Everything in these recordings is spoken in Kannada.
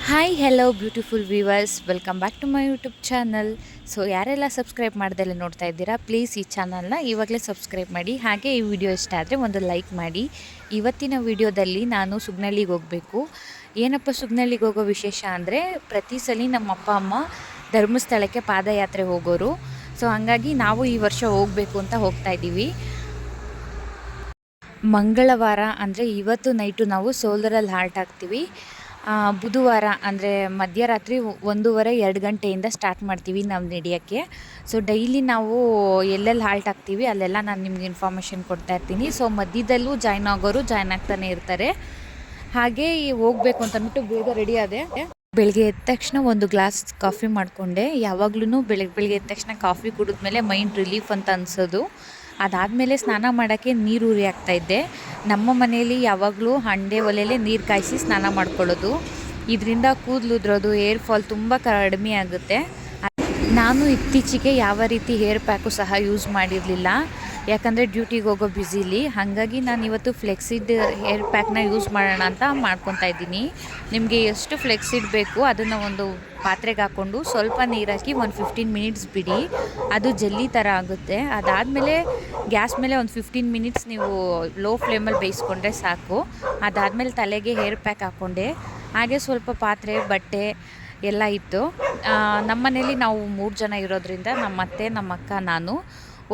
Hi hello beautiful viewers, welcome back to my YouTube channel. So ಯಾರೆಲ್ಲ ಸಬ್ಸ್ಕ್ರೈಬ್ ಮಾಡ್ದಲ್ಲೇ ನೋಡ್ತಾ ಇದ್ದೀರಾ, ಪ್ಲೀಸ್ ಈ ಚಾನಲ್ನ ಇವಾಗಲೇ ಸಬ್ಸ್ಕ್ರೈಬ್ ಮಾಡಿ. ಹಾಗೆ ಈ ವಿಡಿಯೋ ಇಷ್ಟ ಆದರೆ ಒಂದು ಲೈಕ್ ಮಾಡಿ. ಇವತ್ತಿನ ವಿಡಿಯೋದಲ್ಲಿ ನಾನು ಸುಗ್ನಳ್ಳಿಗೆ ಹೋಗಬೇಕು. ಏನಪ್ಪ ಸುಗ್ನಳ್ಳಿಗೆ ಹೋಗೋ ವಿಶೇಷ ಅಂದರೆ, ಪ್ರತಿ ಸಲ ನಮ್ಮ ಅಪ್ಪ ಅಮ್ಮ ಧರ್ಮಸ್ಥಳಕ್ಕೆ ಪಾದಯಾತ್ರೆ ಹೋಗೋರು. ಸೊ ಹಾಗಾಗಿ ನಾವು ಈ ವರ್ಷ ಹೋಗಬೇಕು ಅಂತ ಹೋಗ್ತಾ ಇದ್ದೀವಿ. ಮಂಗಳವಾರ ಅಂದರೆ ಇವತ್ತು ನೈಟು ನಾವು ಸೋಲರಲ್ಲಿ ಹಾಲ್ಟ್ ಆಗ್ತೀವಿ. ಬುಧವಾರ ಅಂದರೆ ಮಧ್ಯರಾತ್ರಿ 1:30-2 ಗಂಟೆಯಿಂದ ಸ್ಟಾರ್ಟ್ ಮಾಡ್ತೀವಿ ನಾವು ನಡೆಯೋಕ್ಕೆ. ಸೊ ಡೈಲಿ ನಾವು ಎಲ್ಲೆಲ್ಲಿ ಹಾಲ್ಟ್ ಆಗ್ತೀವಿ ಅಲ್ಲೆಲ್ಲ ನಾನು ನಿಮ್ಗೆ ಇನ್ಫಾರ್ಮೇಷನ್ ಕೊಡ್ತಾ ಇರ್ತೀನಿ. ಸೊ ಮಧ್ಯದಲ್ಲೂ ಜಾಯ್ನ್ ಆಗೋರು ಜಾಯ್ನ್ ಆಗ್ತಾನೆ ಇರ್ತಾರೆ. ಹಾಗೆ ಹೋಗಬೇಕು ಅಂತ ಅಂದ್ಬಿಟ್ಟು ಬೇಗ ರೆಡಿ ಆದೆ. ಬೆಳಗ್ಗೆ ಎದ್ದ ತಕ್ಷಣ ಒಂದು ಗ್ಲಾಸ್ ಕಾಫಿ ಮಾಡಿಕೊಂಡೆ. ಯಾವಾಗ್ಲೂ ಬೆಳಗ್ಗೆ ಎದ್ದ ತಕ್ಷಣ ಕಾಫಿ ಕುಡಿದ್ಮೇಲೆ ಮೈಂಡ್ ರಿಲೀಫ್ ಅಂತ ಅನಿಸೋದು. ಅದಾದಮೇಲೆ ಸ್ನಾನ ಮಾಡೋಕ್ಕೆ ನೀರು ಉರಿ ಹಾಕ್ತಾಯಿದ್ದೆ. ನಮ್ಮ ಮನೆಯಲ್ಲಿ ಯಾವಾಗಲೂ ಹಂಡೆ ಒಲೆಯಲ್ಲೇ ನೀರು ಕಾಯಿಸಿ ಸ್ನಾನ ಮಾಡ್ಕೊಳ್ಳೋದು. ಇದರಿಂದ ಕೂದಲು ಉದುರೋದು, ಹೇರ್ ಫಾಲ್ ತುಂಬ ಕಡಿಮೆ ಆಗುತ್ತೆ. ನಾನು ಇತ್ತೀಚೆಗೆ ಯಾವ ರೀತಿ ಹೇರ್ ಪ್ಯಾಕು ಸಹ ಯೂಸ್ ಮಾಡಿರಲಿಲ್ಲ, ಯಾಕಂದರೆ ಡ್ಯೂಟಿಗೆ ಹೋಗೋ ಬ್ಯುಸಿಲಿ. ಹಾಗಾಗಿ ನಾನು ಇವತ್ತು ಫ್ಲೆಕ್ಸಿಡ್ ಹೇರ್ ಪ್ಯಾಕ್ನ ಯೂಸ್ ಮಾಡೋಣ ಅಂತ ಮಾಡ್ಕೊತಾ ಇದ್ದೀನಿ. ನಿಮಗೆ ಎಷ್ಟು ಫ್ಲೆಕ್ಸಿಡ್ ಬೇಕು ಅದನ್ನು ಒಂದು ಪಾತ್ರೆಗೆ ಹಾಕ್ಕೊಂಡು ಸ್ವಲ್ಪ ನೀರು ಹಾಕಿ ಒಂದು 15 ಮಿನಿಟ್ಸ್ ಬಿಡಿ, ಅದು ಜೆಲ್ಲಿ ಥರ ಆಗುತ್ತೆ. ಅದಾದಮೇಲೆ ಗ್ಯಾಸ್ ಮೇಲೆ ಒಂದು 15 ಮಿನಿಟ್ಸ್ ನೀವು ಲೋ ಫ್ಲೇಮಲ್ಲಿ ಬೇಯಿಸ್ಕೊಂಡ್ರೆ ಸಾಕು. ಅದಾದಮೇಲೆ ತಲೆಗೆ ಹೇರ್ ಪ್ಯಾಕ್ ಹಾಕ್ಕೊಂಡೆ. ಹಾಗೆ ಸ್ವಲ್ಪ ಪಾತ್ರೆ, ಬಟ್ಟೆ ಎಲ್ಲ ಇತ್ತು. ನಮ್ಮ ಮನೇಲಿ ನಾವು 3 ಜನ ಇರೋದ್ರಿಂದ ನಮ್ಮ ಅತ್ತೆ, ನಮ್ಮ ಅಕ್ಕ, ನಾನು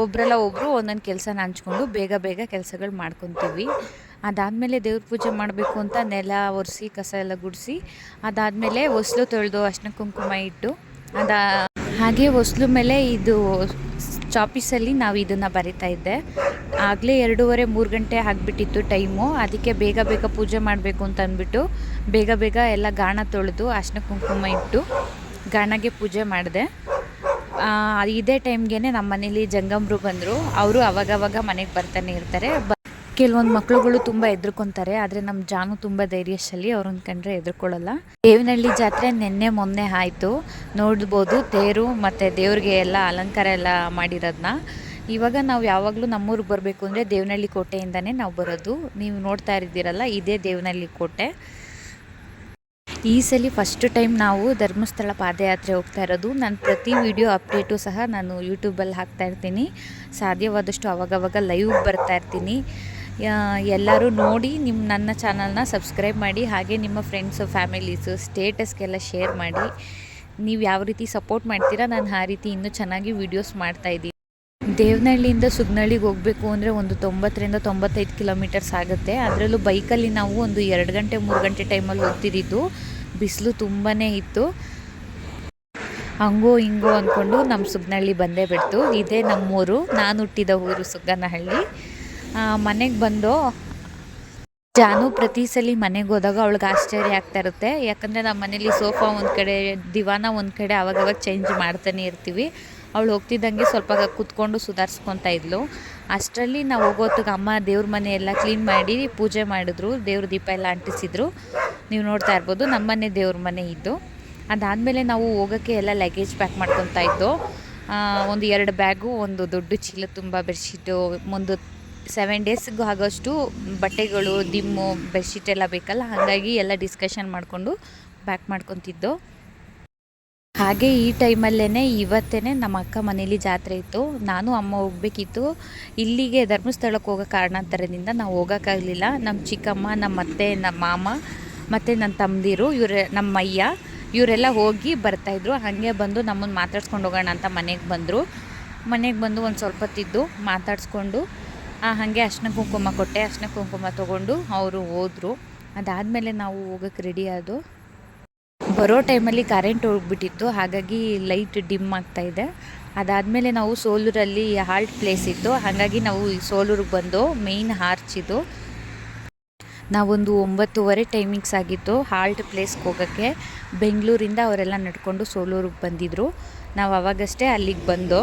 ಒಬ್ಬರು ಒಂದೊಂದು ಕೆಲಸನ ಹಂಚ್ಕೊಂಡು ಬೇಗ ಬೇಗ ಕೆಲಸಗಳು ಮಾಡ್ಕೊತೀವಿ. ಅದಾದಮೇಲೆ ದೇವ್ರ ಪೂಜೆ ಮಾಡಬೇಕು ಅಂತ ನೆಲ ಒರೆಸಿ ಕಸ ಎಲ್ಲ ಗುಡಿಸಿ, ಅದಾದಮೇಲೆ ಹೊಸ್ಲು ತೊಳೆದು ಅರ್ಶಿನ ಕುಂಕುಮ ಇಟ್ಟು ಹಾಗೆ ಹೊಸ್ಲು ಮೇಲೆ ಇದು ಚಾಪೀಸಲ್ಲಿ ನಾವು ಇದನ್ನು ಬರಿತಾ ಇದ್ದೆ. ಆಗಲೇ 2:30-3 ಗಂಟೆ ಆಗಿಬಿಟ್ಟಿತ್ತು ಟೈಮು. ಅದಕ್ಕೆ ಬೇಗ ಬೇಗ ಪೂಜೆ ಮಾಡಬೇಕು ಅಂತ ಅಂದ್ಬಿಟ್ಟು ಬೇಗ ಬೇಗ ಎಲ್ಲ ಗಾಣ ತೊಳೆದು ಅರ್ಶಿನ ಕುಂಕುಮ ಇಟ್ಟು ಗಾಣಗೆ ಪೂಜೆ ಮಾಡಿದೆ. ಇದೇ ಟೈಮ್ಗೆ ನಮ್ಮ ಮನೇಲಿ ಜಂಗಮರು ಬಂದರು. ಅವರು ಅವಾಗವಾಗ ಮನೆಗೆ ಬರ್ತಾನೆ ಇರ್ತಾರೆ. ಕೆಲವೊಂದು ಮಕ್ಳುಗಳು ತುಂಬ ಹೆದರ್ಕೊತಾರೆ, ಆದರೆ ನಮ್ಮ ಜಾನು ತುಂಬ ಧೈರ್ಯಶಾಲಿ, ಅವ್ರನ್ನ ಕಂಡ್ರೆ ಹೆದರ್ಕೊಳ್ಳಲ್ಲ. ದೇವನಹಳ್ಳಿ ಜಾತ್ರೆ ಮೊನ್ನೆ ಆಯಿತು, ನೋಡ್ಬೋದು ತೇರು ಮತ್ತು ದೇವ್ರಿಗೆ ಎಲ್ಲ ಅಲಂಕಾರ ಎಲ್ಲ ಮಾಡಿರೋದನ್ನ. ಇವಾಗ ನಾವು ಯಾವಾಗಲೂ ನಮ್ಮೂರಿಗೆ ಬರಬೇಕು ಅಂದರೆ ದೇವನಹಳ್ಳಿ ಕೋಟೆಯಿಂದನೇ ನಾವು ಬರೋದು. ನೀವು ನೋಡ್ತಾ ಇದ್ದೀರಲ್ಲ, ಇದೇ ದೇವನಹಳ್ಳಿ ಕೋಟೆ. ಈ ಸಲ ಫಸ್ಟ್ ಟೈಮ್ ನಾವು ಧರ್ಮಸ್ಥಳ ಪಾದಯಾತ್ರೆ ಹೋಗ್ತಾ ಇರೋದು. ನಾನು ಪ್ರತಿ ವಿಡಿಯೋ ಅಪ್ಡೇಟು ಸಹ ನಾನು ಯೂಟ್ಯೂಬಲ್ಲಿ ಹಾಕ್ತಾಯಿರ್ತೀನಿ. ಸಾಧ್ಯವಾದಷ್ಟು ಅವಾಗವಾಗ ಲೈವ್ ಬರ್ತಾ ಇರ್ತೀನಿ. ಎಲ್ಲರೂ ನೋಡಿ ನನ್ನ ಚಾನಲ್ನ ಸಬ್ಸ್ಕ್ರೈಬ್ ಮಾಡಿ. ಹಾಗೆ ನಿಮ್ಮ ಫ್ರೆಂಡ್ಸು, ಫ್ಯಾಮಿಲೀಸು, ಸ್ಟೇಟಸ್ಗೆಲ್ಲ ಶೇರ್ ಮಾಡಿ. ನೀವು ಯಾವ ರೀತಿ ಸಪೋರ್ಟ್ ಮಾಡ್ತೀರಾ, ನಾನು ಆ ರೀತಿ ಇನ್ನೂ ಚೆನ್ನಾಗಿ ವೀಡಿಯೋಸ್ ಮಾಡ್ತಾಯಿದ್ದೀನಿ. ದೇವನಹಳ್ಳಿಯಿಂದ ಸುಗ್ನಳ್ಳಿಗೆ ಹೋಗಬೇಕು ಅಂದರೆ ಒಂದು 90-95 ಕಿಲೋಮೀಟರ್ಸ್ ಆಗುತ್ತೆ. ಅದರಲ್ಲೂ ಬೈಕಲ್ಲಿ ನಾವು ಒಂದು 2 ಗಂಟೆ 3 ಗಂಟೆ ಟೈಮಲ್ಲಿ ಹೋಗ್ತಿದ್ದಿದ್ದು. ಬಿಸಿಲು ತುಂಬಾ ಇತ್ತು. ಹಂಗೋ ಹಿಂಗೋ ಅಂದ್ಕೊಂಡು ನಮ್ಮ ಸುಗ್ನಳ್ಳಿ ಬಂದೇ ಬಿಡ್ತು. ಇದೇ ನಮ್ಮೂರು, ನಾನು ಹುಟ್ಟಿದ ಊರು ಸುಗ್ಗನಹಳ್ಳಿ. ಮನೆಗೆ ಬಂದು ಜಾನು ಪ್ರತಿ ಸಲ ಮನೆಗೆ ಹೋದಾಗ ಅವಳಿಗೆ ಆಶ್ಚರ್ಯ ಆಗ್ತಾ ಇರುತ್ತೆ. ಯಾಕಂದರೆ ನಮ್ಮ ಮನೇಲಿ ಸೋಫಾ ಒಂದು ಕಡೆ, ದಿವಾನ ಒಂದು ಕಡೆ ಅವಾಗವಾಗ ಚೇಂಜ್ ಮಾಡ್ತಾನೆ ಇರ್ತೀವಿ. ಅವಳು ಹೋಗ್ತಿದ್ದಂಗೆ ಸ್ವಲ್ಪ ಕೂತ್ಕೊಂಡು ಸುಧಾರಿಸ್ಕೊತಾ ಇದ್ಲು. ಅಷ್ಟರಲ್ಲಿ ನಾವು ಹೋಗೋತ್ತಿಗೆ ಅಮ್ಮ ದೇವ್ರ ಮನೆ ಎಲ್ಲ ಕ್ಲೀನ್ ಮಾಡಿ ಪೂಜೆ ಮಾಡಿದ್ರು, ದೇವ್ರ ದೀಪ ಎಲ್ಲ ಅಂಟಿಸಿದ್ರು. ನೀವು ನೋಡ್ತಾ ಇರ್ಬೋದು, ನಮ್ಮನೆ ದೇವ್ರ ಮನೆ ಇದ್ದು. ಅದಾದಮೇಲೆ ನಾವು ಹೋಗೋಕ್ಕೆ ಎಲ್ಲ ಲಗೇಜ್ ಪ್ಯಾಕ್ ಮಾಡ್ಕೊತಾ ಇದ್ದು. ಒಂದು 2 ಬ್ಯಾಗು, ಒಂದು ದೊಡ್ಡ ಚೀಲ ತುಂಬ ಬೆಡ್ಶೀಟು, ಒಂದು 7 ಡೇಸ್ಗೂ ಆಗೋಷ್ಟು ಬಟ್ಟೆಗಳು, ದಿಮ್ಮು, ಬೆಡ್ಶೀಟ್ ಎಲ್ಲ ಬೇಕಲ್ಲ. ಹಾಗಾಗಿ ಎಲ್ಲ ಡಿಸ್ಕಷನ್ ಮಾಡಿಕೊಂಡು ಪ್ಯಾಕ್ ಮಾಡ್ಕೊತಿದ್ದು. ಹಾಗೆ ಈ ಟೈಮಲ್ಲೇ ಇವತ್ತೇ ನಮ್ಮ ಅಕ್ಕ ಮನೇಲಿ ಜಾತ್ರೆ ಇತ್ತು. ನಾನು ಅಮ್ಮ ಹೋಗಬೇಕಿತ್ತು. ಇಲ್ಲಿಗೆ ಧರ್ಮಸ್ಥಳಕ್ಕೆ ಹೋಗೋ ಕಾರಣಾಂತರದಿಂದ ನಾವು ಹೋಗೋಕ್ಕಾಗಲಿಲ್ಲ. ನಮ್ಮ ಚಿಕ್ಕಮ್ಮ, ನಮ್ಮ ಅತ್ತೆ, ನಮ್ಮ ಮಾಮ ಮತ್ತು ನನ್ನ ತಮ್ಮದಿರು, ನಮ್ಮ ಮಯ್ಯ ಇವರೆಲ್ಲ ಹೋಗಿ ಬರ್ತಾಯಿದ್ರು. ಹಾಗೆ ಬಂದು ನಮ್ಮನ್ನು ಮಾತಾಡ್ಸ್ಕೊಂಡು ಹೋಗೋಣ ಅಂತ ಮನೆಗೆ ಬಂದರು. ಮನೆಗೆ ಬಂದು ಒಂದು ಸ್ವಲ್ಪ ಹೊತ್ತಿದ್ದು ಮಾತಾಡಿಸ್ಕೊಂಡು ಹಾಗೆ ಅರ್ಶಿನ ಕುಂಕುಮ ಕೊಟ್ಟೆ. ಅರ್ಶಿನ ಕುಂಕುಮ ತೊಗೊಂಡು ಅವರು ಹೋದರು. ಅದಾದಮೇಲೆ ನಾವು ಹೋಗೋಕ್ಕೆ ರೆಡಿ ಆದೋ. ಬರೋ ಟೈಮಲ್ಲಿ ಕರೆಂಟ್ ಹೋಗ್ಬಿಟ್ಟಿತ್ತು, ಹಾಗಾಗಿ ಲೈಟ್ ಡಿಮ್ ಆಗ್ತಾಯಿದೆ. ಅದಾದಮೇಲೆ ನಾವು ಸೋಲೂರಲ್ಲಿ ಹಾಲ್ಟ್ ಪ್ಲೇಸ್ ಇತ್ತು, ಹಾಗಾಗಿ ನಾವು ಸೋಲೂರಿಗೆ ಬಂದು ಮೇಯ್ನ್ ಆರ್ಚ್ ಇದು. ನಾವೊಂದು 9:30 ಟೈಮಿಂಗ್ಸ್ ಆಗಿತ್ತು ಹಾಲ್ಟ್ ಪ್ಲೇಸ್ಗೆ ಹೋಗೋಕ್ಕೆ. ಬೆಂಗಳೂರಿಂದ ಅವರೆಲ್ಲ ನಡ್ಕೊಂಡು ಸೋಲೂರಿಗೆ ಬಂದಿದ್ದರು. ನಾವು ಅವಾಗಷ್ಟೇ ಅಲ್ಲಿಗೆ ಬಂದು.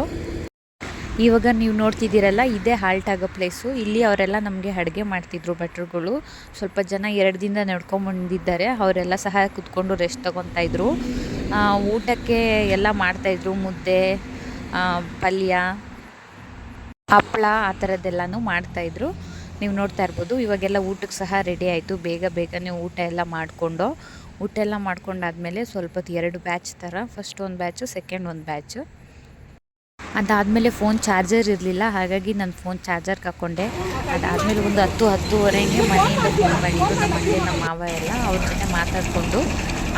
ಇವಾಗ ನೀವು ನೋಡ್ತಿದ್ದೀರಲ್ಲ, ಇದೇ ಹಾಲ್ಟ್ ಆಗೋ ಪ್ಲೇಸು. ಇಲ್ಲಿ ಅವರೆಲ್ಲ ನಮಗೆ ಅಡುಗೆ ಮಾಡ್ತಿದ್ರು ಭಟ್ರುಗಳು. ಸ್ವಲ್ಪ ಜನ 2 ದಿನದಿಂದ ನಡ್ಕೊಂಬಂದಿದ್ದಾರೆ, ಅವರೆಲ್ಲ ಸಹ ಕೂತ್ಕೊಂಡು ರೆಸ್ಟ್ ತೊಗೊತಾಯಿದ್ರು. ಊಟಕ್ಕೆ ಎಲ್ಲ ಮಾಡ್ತಾಯಿದ್ರು, ಮುದ್ದೆ, ಪಲ್ಯ, ಹಪ್ಪಳ ಆ ಥರದ್ದೆಲ್ಲನೂ ಮಾಡ್ತಾಯಿದ್ರು. ನೀವು ನೋಡ್ತಾ ಇರ್ಬೋದು. ಇವಾಗೆಲ್ಲ ಊಟಕ್ಕೆ ಸಹ ರೆಡಿ ಆಯಿತು. ಬೇಗನೆ ಊಟ ಎಲ್ಲ ಮಾಡಿಕೊಂಡು ಊಟ ಎಲ್ಲ ಮಾಡ್ಕೊಂಡಾದ್ಮೇಲೆ ಸ್ವಲ್ಪ ಹೊತ್ತು 2 ಬ್ಯಾಚ್ ಥರ, ಫಸ್ಟ್ ಒಂದು ಬ್ಯಾಚು, ಸೆಕೆಂಡ್ ಒಂದು ಬ್ಯಾಚು. ಅದಾದಮೇಲೆ ಫೋನ್ ಚಾರ್ಜರ್ ಇರಲಿಲ್ಲ, ಹಾಗಾಗಿ ನಾನು ಫೋನ್ ಚಾರ್ಜರ್ಗೆ ಹಾಕ್ಕೊಂಡೆ. ಅದಾದಮೇಲೆ ಒಂದು 10-10:30ಗೆ ಮನೆಯಿಂದ ಫೋನ್ ಮಾಡಿದ್ದು ನಮ್ಮ ಅತ್ತೆ, ನಮ್ಮ ಮಾವ ಎಲ್ಲ. ಅವ್ರ ಜೊತೆ ಮಾತಾಡಿಕೊಂಡು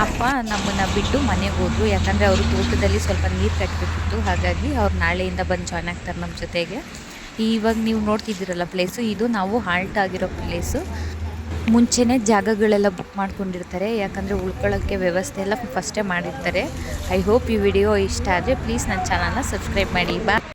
ಅಪ್ಪ ನಮ್ಮನ್ನು ಬಿಟ್ಟು ಮನೆಗೆ ಹೋದರು. ಯಾಕಂದರೆ ಅವರು ತೋಟದಲ್ಲಿ ಸ್ವಲ್ಪ ನೀರು ಕಟ್ಟಬೇಕಿತ್ತು, ಹಾಗಾಗಿ ಅವ್ರು ನಾಳೆಯಿಂದ ಬಂದು ಜಾಯ್ನ್ ಆಗ್ತಾರೆ ನಮ್ಮ ಜೊತೆಗೆ. ಇವಾಗ ನೀವು ನೋಡ್ತಿದ್ದೀರಲ್ಲ ಪ್ಲೇಸು, ಇದು ನಾವು ಹಾಲ್ಟ್ ಆಗಿರೋ ಪ್ಲೇಸು. ಮುಂಚೆನೇ ಜಾಗಗಳೆಲ್ಲ ಬುಕ್ ಮಾಡ್ಕೊಂಡಿರ್ತಾರೆ, ಯಾಕಂದರೆ ಉಳ್ಕೊಳ್ಳೋಕ್ಕೆ ವ್ಯವಸ್ಥೆ ಎಲ್ಲ ಫಸ್ಟೇ ಮಾಡಿರ್ತಾರೆ. ಐ ಹೋಪ್ ಈ ವಿಡಿಯೋ ಇಷ್ಟ ಆದರೆ ಪ್ಲೀಸ್ ನನ್ನ ಚಾನಲ್ನ ಸಬ್ಸ್ಕ್ರೈಬ್ ಮಾಡಿ. ಬಾಯ್.